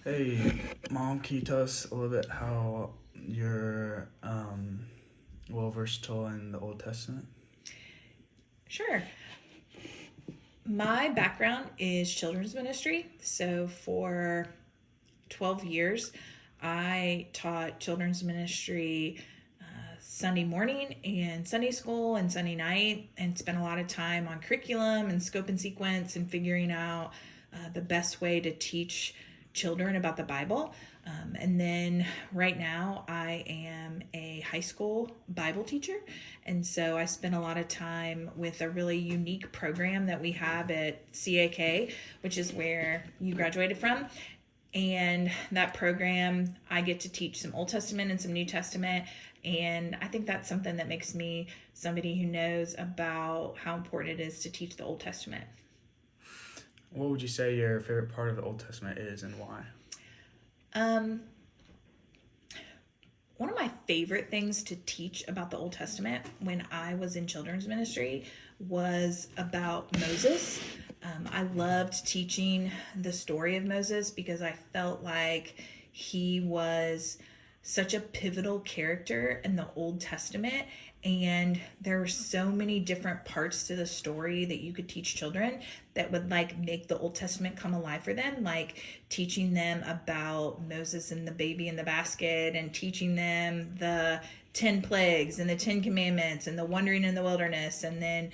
Hey, Mom, can you tell us a little bit how you're well versatile in the Old Testament? Sure. My background is children's ministry. So for 12 years, I taught children's ministry Sunday morning and Sunday school and Sunday night, and spent a lot of time on curriculum and scope and sequence and figuring out the best way to teach children about the Bible. And then right now, I am a high school Bible teacher. And so I spend a lot of time with a really unique program that we have at CAK, which is where you graduated from. And that program, I get to teach some Old Testament and some New Testament. And I think that's something that makes me somebody who knows about how important it is to teach the Old Testament. What would you say your favorite part of the Old Testament is and why? Um, One of my favorite things to teach about the Old Testament when I was in children's ministry was about Moses. I loved teaching the story of Moses because I felt like he was such a pivotal character in the Old Testament. And there were so many different parts to the story that you could teach children that would like make the Old Testament come alive for them, like teaching them about Moses and the baby in the basket, and teaching them the 10 plagues and the 10 commandments and the wandering in the wilderness, and then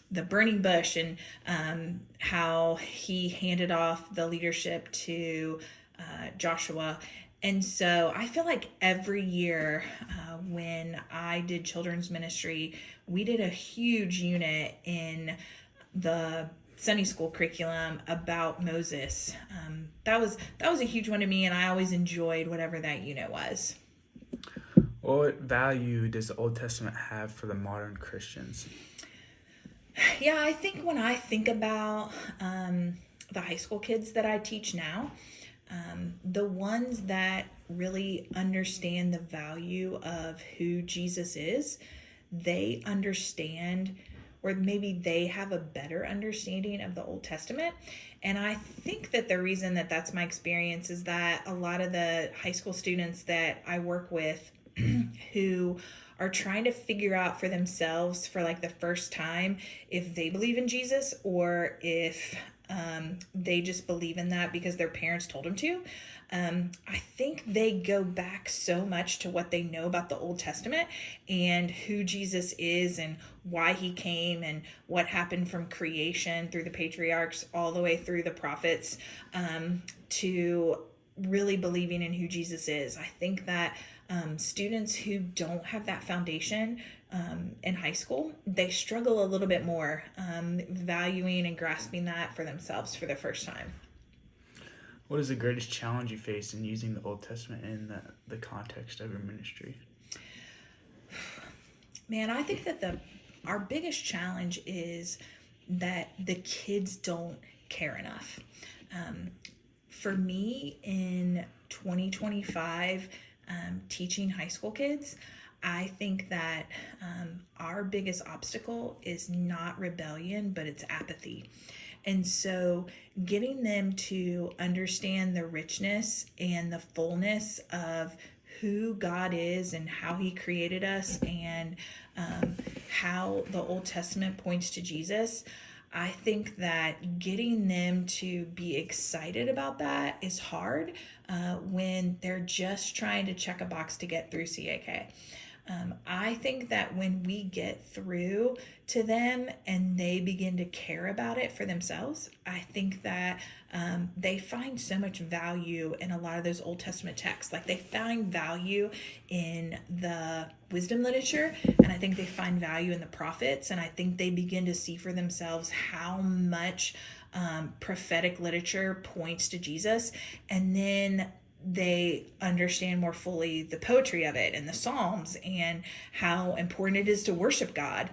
the burning bush, and how he handed off the leadership to Joshua. And so I feel like every year when I did children's ministry, we did a huge unit in the Sunday school curriculum about Moses. That was a huge one to me, and I always enjoyed whatever that unit was. What value does the Old Testament have for the modern Christians? Yeah, I think when I think about the high school kids that I teach now, the ones that really understand the value of who Jesus is, they understand, or maybe they have a better understanding of the Old Testament. And I think that the reason that that's my experience is that a lot of the high school students that I work with who are trying to figure out for themselves for like the first time if they believe in Jesus, or if they just believe in that because their parents told them to. I think they go back so much to what they know about the Old Testament and who Jesus is and why he came and what happened from creation through the patriarchs all the way through the prophets, to really believing in who Jesus is. I think that students who don't have that foundation in high school, they struggle a little bit more valuing and grasping that for themselves for the first time. What is the greatest challenge you face in using the Old Testament in the context of your ministry? Man, I think that the our biggest challenge is that the kids don't care enough. Um, for me in 2025, teaching high school kids, I think that our biggest obstacle is not rebellion, but it's apathy. And so, getting them to understand the richness and the fullness of who God is and how He created us, and how the Old Testament points to Jesus. I think that getting them to be excited about that is hard when they're just trying to check a box to get through CAK. I think that when we get through to them and they begin to care about it for themselves, I think that they find so much value in a lot of those Old Testament texts. Like they find value in the wisdom literature, and I think they find value in the prophets, and I think they begin to see for themselves how much prophetic literature points to Jesus, and then they understand more fully the poetry of it and the Psalms and how important it is to worship God.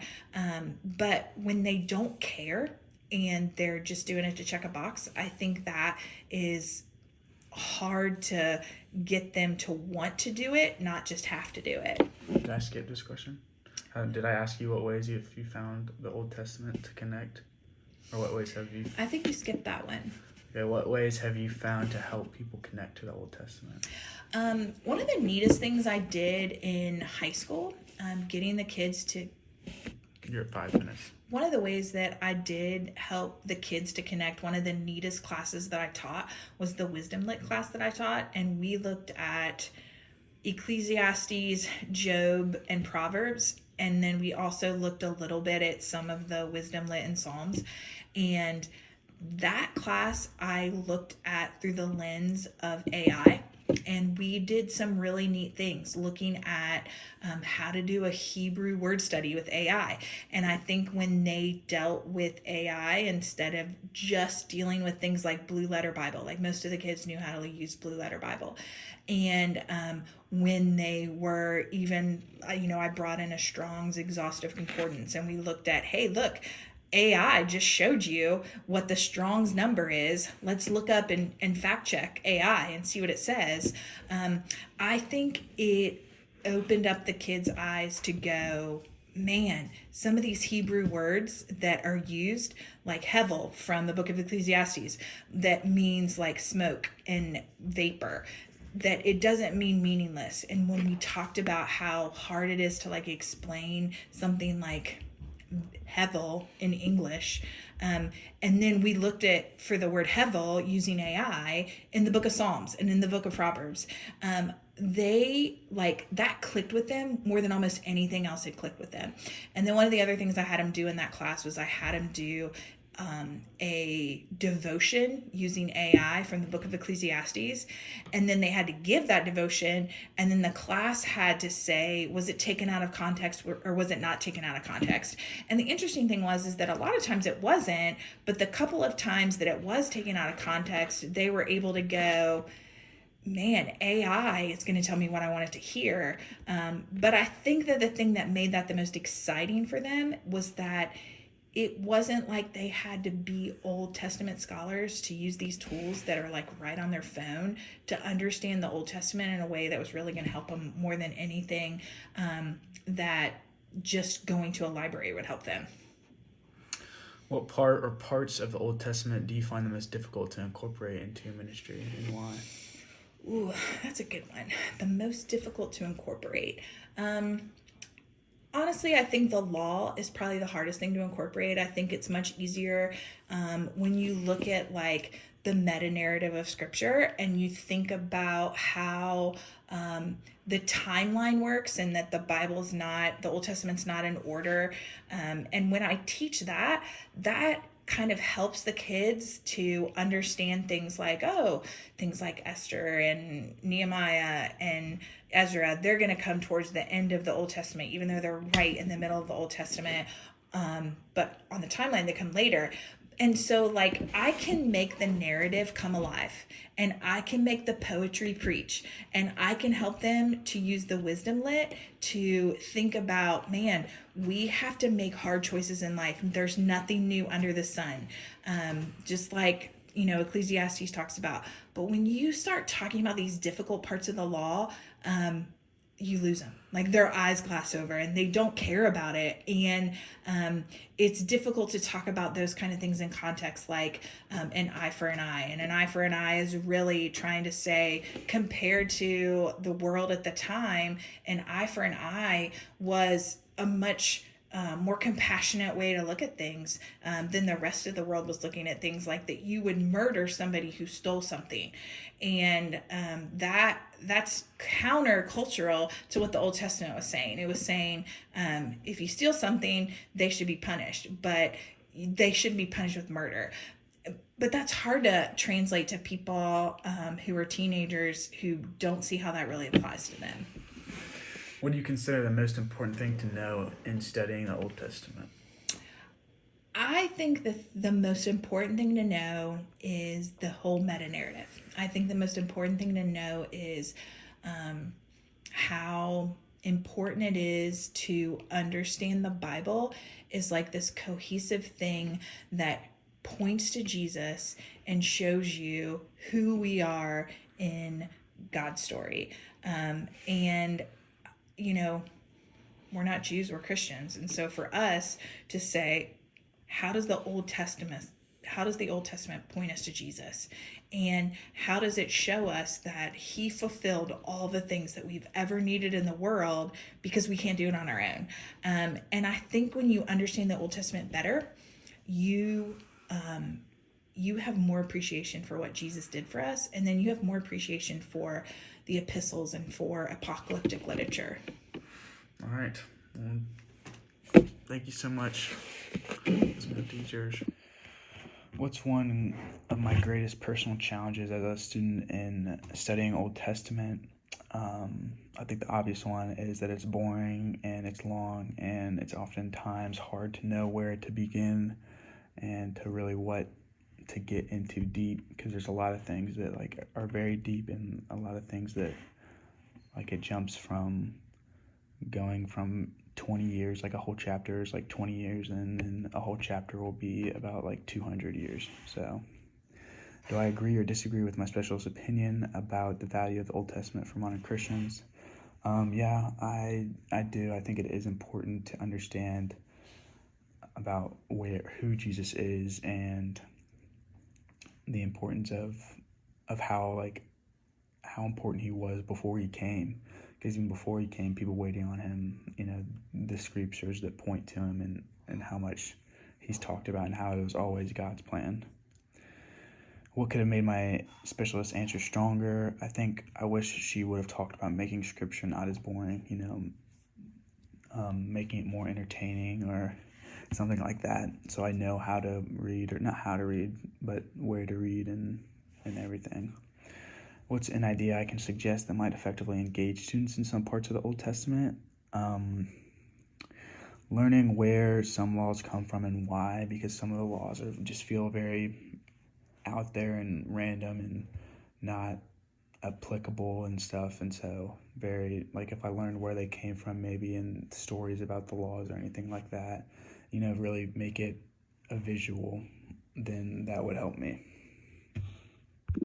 But when they don't care and they're just doing it to check a box, I think that is hard to get them to want to do it, not just have to do it. Did I skip this question? Did I ask you what ways if you found the Old Testament to connect, or what ways have you? I think you skipped that one. Okay, what ways have you found to help people connect to the Old Testament? One of the neatest things I did in high school, getting the kids to You're at 5 minutes. one of the ways that I did help the kids to connect, one of the neatest classes that I taught was the Wisdom Lit class that I taught. And we looked at Ecclesiastes, Job, and Proverbs. And then we also looked a little bit at some of the Wisdom Lit and Psalms. And that class I looked at through the lens of AI. And we did some really neat things looking at how to do a Hebrew word study with AI. And I think when they dealt with AI instead of just dealing with things like Blue Letter Bible, like most of the kids knew how to use Blue Letter Bible. And when they were even, I brought in a Strong's Exhaustive Concordance and we looked at, hey, look, AI just showed you what the Strong's number is. Let's look up and fact check AI and see what it says. I think it opened up the kids' eyes to go, man, some of these Hebrew words that are used, like hevel from the book of Ecclesiastes, that means like smoke and vapor, that it doesn't mean meaningless. And when we talked about how hard it is to like explain something like hevel in English. And then we looked at for the word hevel using AI in the book of Psalms and in the book of Proverbs. They like that clicked with them more than almost anything else had clicked with them. And then one of the other things I had them do in that class was I had them do a devotion using AI from the book of Ecclesiastes. And then they had to give that devotion. And then the class had to say, was it taken out of context or was it not taken out of context? And the interesting thing is that a lot of times it wasn't, but the couple of times that it was taken out of context, they were able to go, man, AI is going to tell me what I wanted to hear. But I think that the thing that made that the most exciting for them was that it wasn't like they had to be Old Testament scholars to use these tools that are like right on their phone to understand the Old Testament in a way that was really going to help them more than anything that just going to a library would help them. What part or parts of the Old Testament do you find the most difficult to incorporate into your ministry, and why? Ooh, that's a good one. The most difficult to incorporate. Honestly, I think the law is probably the hardest thing to incorporate. I think it's much easier when you look at like the meta narrative of scripture and you think about how the timeline works and that the Old Testament's not in order. And when I teach that kind of helps the kids to understand things like Esther and Nehemiah and Ezra. They're going to come towards the end of the Old Testament, even though they're right in the middle of the Old Testament. But on the timeline, they come later. And so, like, I can make the narrative come alive and I can make the poetry preach and I can help them to use the wisdom lit to think about, man, we have to make hard choices in life. There's nothing new under the sun. Just like, Ecclesiastes talks about. But when you start talking about these difficult parts of the law, you lose them. Like their eyes glass over and they don't care about it. And it's difficult to talk about those kind of things in context, like an eye for an eye. And an eye for an eye is really trying to say, compared to the world at the time, an eye for an eye was a much more compassionate way to look at things than the rest of the world was looking at things, like that you would murder somebody who stole something. And that's countercultural to what the Old Testament was saying. It was saying if you steal something, they should be punished, but they shouldn't be punished with murder. But that's hard to translate to people who are teenagers who don't see how that really applies to them. What do you consider the most important thing to know in studying the Old Testament? I think that the most important thing to know is the whole meta narrative. I think the most important thing to know is how important it is to understand the Bible is like this cohesive thing that points to Jesus and shows you who we are in God's story. And we're not Jews, we're Christians. And so for us to say, how does the Old Testament the Old Testament point us to Jesus? And how does it show us that he fulfilled all the things that we've ever needed in the world because we can't do it on our own? And I think when you understand the Old Testament better, you you have more appreciation for what Jesus did for us, and then you have more appreciation for the epistles and for apocalyptic literature. All right. Well, thank you so much. As my teachers. What's one of my greatest personal challenges as a student in studying Old Testament? I think the obvious one is that it's boring and it's long, and it's oftentimes hard to know where to begin and to really what to get into deep, because there's a lot of things that like are very deep, and a lot of things that like it jumps from going from 20 years, like a whole chapter is like 20 years, and then a whole chapter will be about like 200 years. So do I agree or disagree with my specialist opinion about the value of the Old Testament for modern Christians? Yeah, I do. I think it is important to understand about who Jesus is, and the importance of how important he was before he came. Because even before he came, people waiting on him, the scriptures that point to him, and how much he's talked about, and how it was always God's plan. What could have made my specialist answer stronger? I think I wish she would have talked about making scripture not as boring, making it more entertaining or something like that. So I know how to read, or not how to read, but where to read and everything. What's an idea I can suggest that might effectively engage students in some parts of the Old Testament? Learning where some laws come from and why, because some of the laws just feel very out there and random and not applicable and stuff. And so very, like, if I learned where they came from, maybe in stories about the laws or anything like that, really make it a visual, then that would help me.